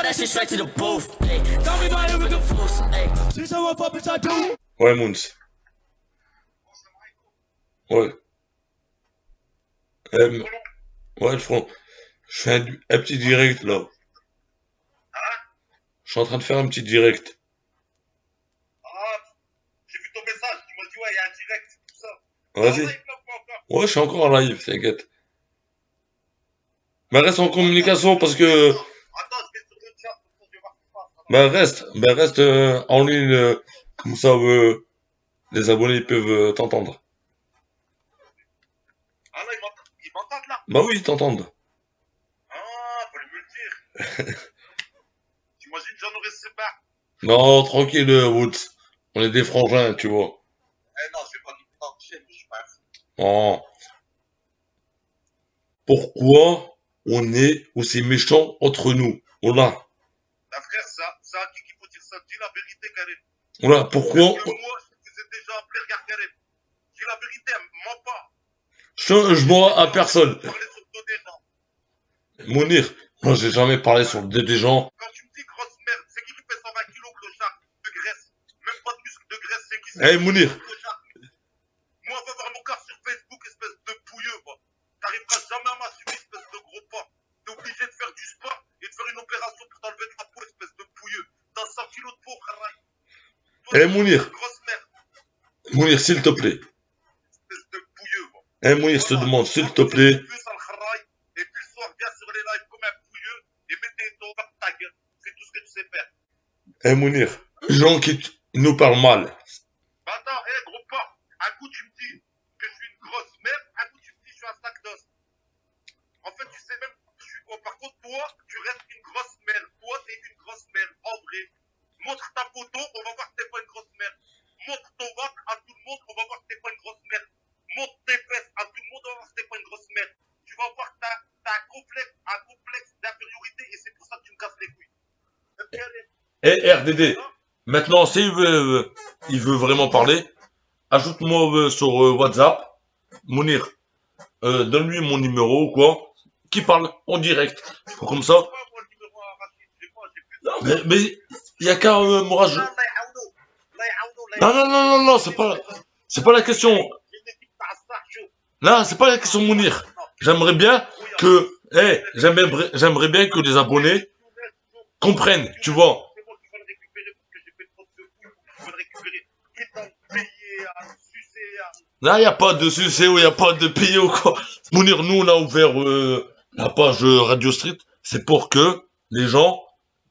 that shit straight to the booth. Hey, tell me about it, we confused. Hey, see someone fuck bitch I do. Ouais, Moons. Ouais. Ouais, le front. Je fais un petit direct là. Je suis en train de faire un petit direct. Ah, j'ai vu ton message, tu m'as dit ouais, il y a un direct, tout ça. Vas-y. Ouais, je suis encore en live, t'inquiète. Mais reste en communication parce que. Attends, je vais sur le chat, comme ça je vais voir ce qui se passe. Ben reste en ligne, comme ça les abonnés peuvent t'entendre. Ah là, ils m'entendent là. Bah oui, ils t'entendent. Ah, fallait me le dire. T'imagines, j'en aurais ce pas. Non, tranquille, Woods. On est des frangins, tu vois. Eh non, je vais pas nous toucher, mais je suis pas un fou. Oh. Pourquoi on est aussi méchants entre nous? Voilà. La frère, c'est à qui qu'il faut dire ça? Dis la vérité, Karim. Voilà, pourquoi? Parce que moi, je vous ai déjà appelé, regarde, Karim. Dis la vérité, mens pas. Je bois à personne. Parler sur le dos des gens. Mounir, moi j'ai jamais parlé sur le dos des gens. Quand tu me dis grosse merde, c'est qui fait 120 kilos clochard de graisse? Même pas de muscle de graisse, c'est qui? Eh, Mounir. Clochard. Moi, va voir mon corps sur Facebook, espèce de pouilleux, quoi. T'arriveras jamais à m'assumer, espèce de gros pas. T'es obligé de faire du sport et de faire une opération pour t'enlever de la peau, espèce de pouilleux. T'as 100 kilos de peau, Kharaï. Eh, Mounir. Grosse merde, Mounir, s'il te plaît. espèce de pouilleux, quoi. Eh, Mounir, je te demande, s'il te plaît. Plus sale Kharaï, et puis le soir, viens sur les lives comme un pouilleux et mets tes dos par ta gueule. C'est tout ce que tu sais faire. Eh, Mounir, les gens qui nous parlent mal. Bah attends, hé, gros pas. Un coup, tu me dis que je suis une grosse merde, un coup, tu me dis que je suis un sac d'os. En fait, tu sais même, par contre, toi, tu restes une grosse merde. Toi, t'es une grosse merde, en vrai. Montre ta photo, on va voir que t'es pas une grosse merde. Montre ton ventre à tout le monde, on va voir que t'es pas une grosse merde. Montre tes fesses à tout le monde, on va voir que t'es pas une grosse merde. Tu vas voir que t'as un complexe d'infériorité et c'est pour ça que tu me casses les couilles. Eh, RDD, maintenant, s'il il veut vraiment parler, ajoute-moi sur WhatsApp. Mounir, donne-lui mon numéro ou quoi. Qui parle en direct. Comme ça. Non, mais il y a qu'à Mourage. Non, c'est pas la question. Non, c'est pas la question, Mounir. J'aimerais bien que, j'aimerais bien que les abonnés comprennent, tu vois. Là, il n'y a pas de succès ou il n'y a pas de payer ou quoi. Mounir, nous, on a ouvert la page Radio Street. C'est pour que les gens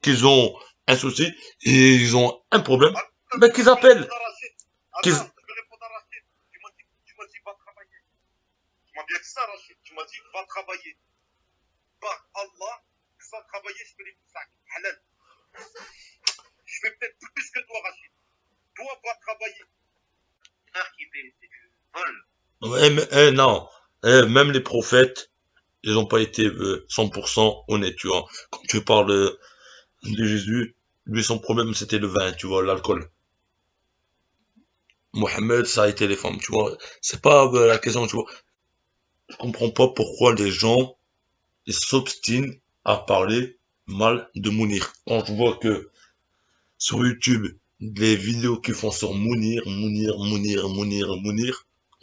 qui ont un souci et ils ont un problème, ben qu'ils appellent. Attends, je vais répondre à Rachid. Tu m'as dit va travailler. Tu m'as bien dit ça, Rachid. Tu m'as dit va travailler. Par Allah, sans travailler, je fais les sacs. Halal. Je fais peut-être plus que toi, Rachid. Toi, va travailler. Frère qui fait, c'est du vol. Ouais, mais non. Même les prophètes, ils n'ont pas été 100% honnêtes, tu vois. Quand tu parles de Jésus, lui, son problème, c'était le vin, tu vois, l'alcool. Mohamed, ça a été les femmes, tu vois. C'est pas la question, tu vois. Je comprends pas pourquoi les gens ils s'obstinent à parler mal de Mounir. Quand je vois que sur YouTube, les vidéos qu'ils font sur Mounir,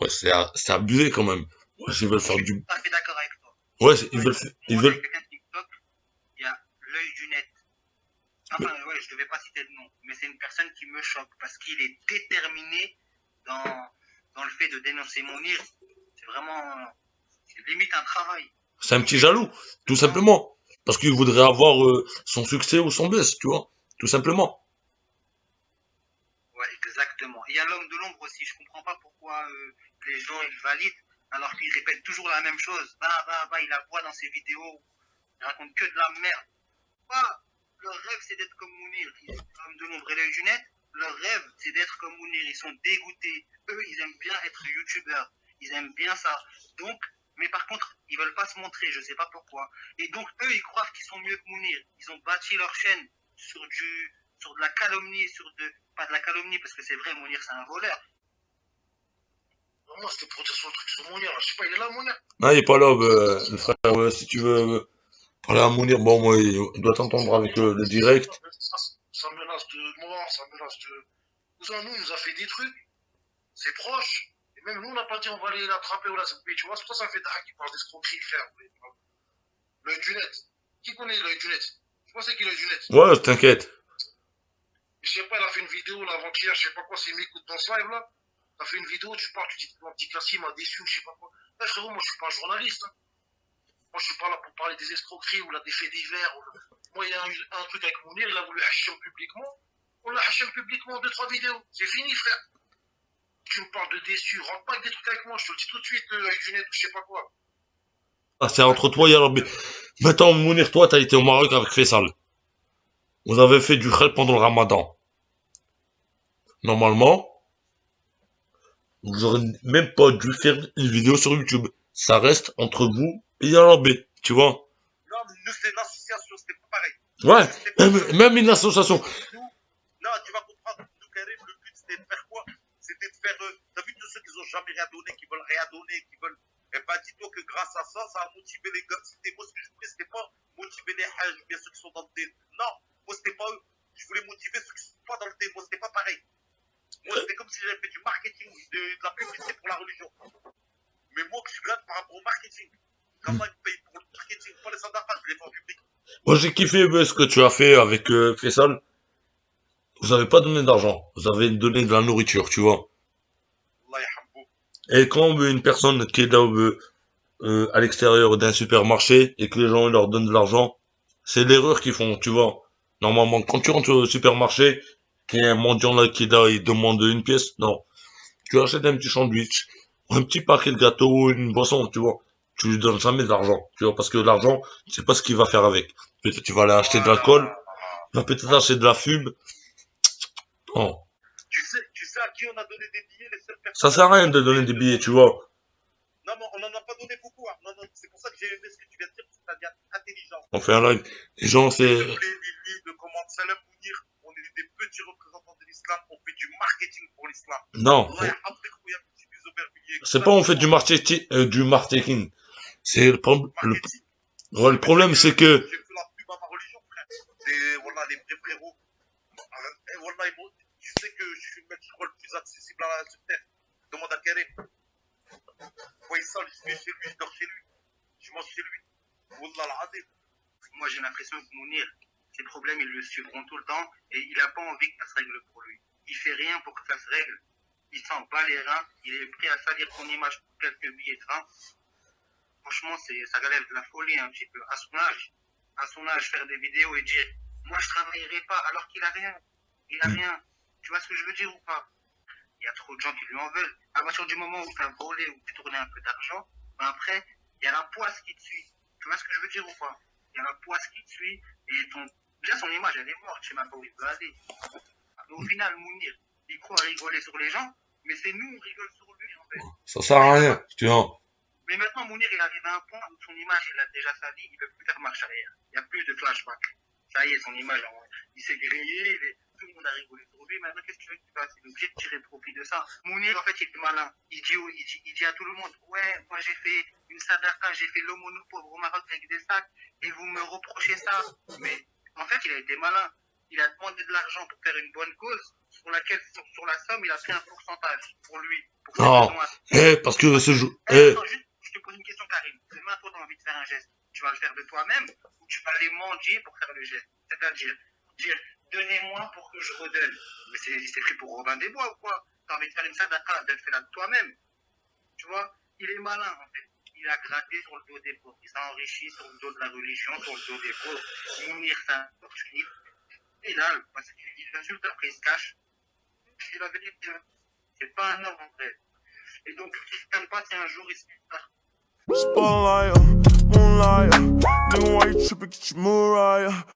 ouais, c'est abusé quand même. Ouais, ils veulent faire Je suis du. tout à fait d'accord avec toi. Ouais, ils Moi, veulent. j'ai quelqu'un de TikTok, il y a l'œil du net. Enfin, ouais, je devais pas citer le nom, mais c'est une personne qui me choque parce qu'il est déterminé dans le fait de dénoncer Mounir. C'est vraiment, c'est limite un travail. C'est un petit jaloux, tout simplement. Parce qu'il voudrait avoir son succès ou son buzz, tu vois. Tout simplement. Ouais, exactement. Il y a l'homme de l'ombre aussi. Je comprends pas pourquoi les gens ils valident alors qu'ils répètent toujours la même chose. Il la voit dans ses vidéos. Il raconte que de la merde. Bah, leur rêve c'est d'être comme Mounir. L'homme de l'ombre et l'œil du net. Leur rêve c'est d'être comme Mounir. Ils sont dégoûtés. Eux, ils aiment bien être youtubeurs. Ils aiment bien ça. Donc, mais par contre, ils veulent pas se montrer. Je sais pas pourquoi. Et donc, eux, ils croient qu'ils sont mieux que Mounir. Ils ont bâti leur chaîne sur de la calomnie, pas de la calomnie, parce que c'est vrai, Mounir, c'est un voleur. Moi, c'était pour dire sur le truc sur Mounir, je sais pas, il est là, Mounir? Non, il est pas là, le frère. Si tu veux Parler à Mounir, bon, moi, il doit t'entendre avec le direct. Ça menace de mort, ça menace de... Cousin, nous, il nous a fait des trucs, c'est proche. Et même nous, on n'a pas dit on va aller l'attraper ou la zouper, tu vois. C'est pour ça que ça me fait d'arrêt qui parle d'escroquerie, frère. L'œil du net. Qui connaît l'œil du net? Tu vois c'est qui l'œil du net? Ouais, t'inquiète. Je sais pas, il a fait une vidéo l'avant-hier, je sais pas quoi, c'est m'écoute dans ce live là. T'as fait une vidéo, tu parles, tu dis mon petit Cassim m'a déçu, je sais pas quoi. Là, frérot, moi je suis pas un journaliste. Hein. Moi je suis pas là pour parler des escroqueries ou là, des faits divers. Moi il y a eu un truc avec Mounir, il a voulu hachir publiquement. On l'a haché publiquement en 2-3 vidéos. C'est fini, frère. Tu me parles de déçu, rentre pas avec des trucs avec moi, je te le dis tout de suite, avec du net ou je sais pas quoi. Ah, c'est entre toi et Allah. Maintenant, Mounir, toi, t'as été au Maroc avec Faisal. Vous avez fait du khel pendant le Ramadan. Normalement, vous aurez même pas dû faire une vidéo sur YouTube. Ça reste entre vous et Allah, tu vois. Non, mais nous, c'est une association, c'était pas pareil. Ouais, même une association. Nous, non, tu vas comprendre. Nous, Karim, le but, c'était de faire quoi? C'était de faire. T'as vu tous ceux qui ont jamais rien donné, qui veulent rien donner, qui veulent. Eh ben, dis-toi que grâce à ça, ça a motivé les gars. C'était moi, ce que je voulais, c'était pas motiver les hages ou bien ceux qui sont dans le thé. Non, moi, c'était pas eux. Je voulais motiver ceux qui sont pas dans le thé. Moi, c'était pas pareil. Moi, c'était comme si j'avais fait du marketing, de la publicité pour la religion. Mais moi, je gagne par rapport au marketing. Comment ils payent pour le marketing, pas les sadaqas, je les fais en public. Moi, j'ai kiffé ce que tu as fait avec Faisal. Vous avez pas donné d'argent. Vous avez donné de la nourriture, tu vois. Allah yahabou. Et quand une personne qui est là à l'extérieur d'un supermarché et que les gens leur donnent de l'argent, c'est l'erreur qu'ils font, tu vois. Normalement, quand tu rentres au supermarché, qu'il y a un mendiant là qui est là, il demande une pièce, non. Tu achètes un petit sandwich, un petit paquet de gâteaux, une boisson, tu vois. Tu lui donnes jamais de l'argent, tu vois, parce que l'argent, tu sais pas ce qu'il va faire avec. Peut-être tu vas aller acheter de l'alcool, il va peut-être acheter de la fume. Non. Tu sais à qui on a donné des billets, les seules personnes. Ça sert à rien de donner des billets, tu vois. Non, mais on n'en a pas donné beaucoup. Hein. Non, non, c'est pour ça que j'ai aimé ce que tu viens de dire, c'est-à-dire intelligent. On fait un live. Les gens, c'est... De Lili, de comment Salam Mounir, on est des petits représentants de l'islam, on fait du marketing pour l'islam. Non. Allah yahabou, il y a un petit des aubervilliers. C'est pas on fait du marketing. C'est Marketing. ouais, le problème, c'est que... J'ai fait la pub à ma religion, frère. C'est, voilà, les vrais frérots. Et voilà, tu sais que je suis le mec, je crois, le plus accessible à la terre. Demande à Karim. Faisal, je vais chez lui, je dors chez lui. Je mange chez lui. Wallah al-Azim. Moi, j'ai l'impression que Mounir, ses problèmes, ils le suivront tout le temps et il n'a pas envie que ça se règle pour lui. Il fait rien pour que ça se règle. Il s'en bat les reins. Il est prêt à salir son image pour quelques billets de train. Franchement, ça relève de la folie un petit peu. À son âge, faire des vidéos et dire moi, je travaillerai pas alors qu'il a rien. Il a rien. Tu vois ce que je veux dire ou pas? Il y a trop de gens qui lui en veulent. À partir du moment où tu as volé ou tu tourné un peu d'argent, ben après, il y a la poisse qui te suit. Tu vois ce que je veux dire ou pas? Il y a la poisse qui te suit et déjà son image elle est morte, je sais même pas où il peut aller. Mais au final, Mounir, il croit rigoler sur les gens, mais c'est nous on rigole sur lui en fait. Ça sert à rien, tu vois. Mais maintenant, Mounir, il arrive à un point où son image, il a déjà sali, il ne peut plus faire marche arrière. Il n'y a plus de flashback. Ça y est, son image, il s'est grillé, tout le monde a rigolé sur lui. Maintenant, qu'est-ce que tu veux qu'il fasse? Il est obligé de tirer profit de ça. Mounir, en fait, il est malin. Il dit à tout le monde, ouais, moi j'ai fait une sadaqa, j'ai fait l'aumône pauvre au Maroc avec des sacs, et vous me reprochez ça. Mais en fait, il a été malin. Il a demandé de l'argent pour faire une bonne cause, sur laquelle, sur la somme, il a pris un pourcentage pour lui. Pour ses Non. besoins. Parce que ce jour... Attends, juste, je te pose une question, Karim. Demain, toi, tu as envie de faire un geste. Tu vas le faire de toi-même ou tu vas aller mendier pour faire le geste? C'est-à-dire, dire, donnez-moi pour que je redonne. Mais c'est pris pour Robin des Bois ou quoi? Tu as envie de faire une sadaqa, de le faire de toi-même. Tu vois? Il est malin, en fait. Il a gratté sur le dos des pauvres. Il s'est enrichi sur le dos de la religion, sur le dos des pauvres. Mounir, c'est un opportuniste. Et là, parce qu'il insulte après, il se cache. C'est la vérité. C'est pas un homme, en vrai. Et donc, si je t'aime pas, c'est un jour, il se Spotlight, moonlight, nigga, why you tripping? Get your Mariah.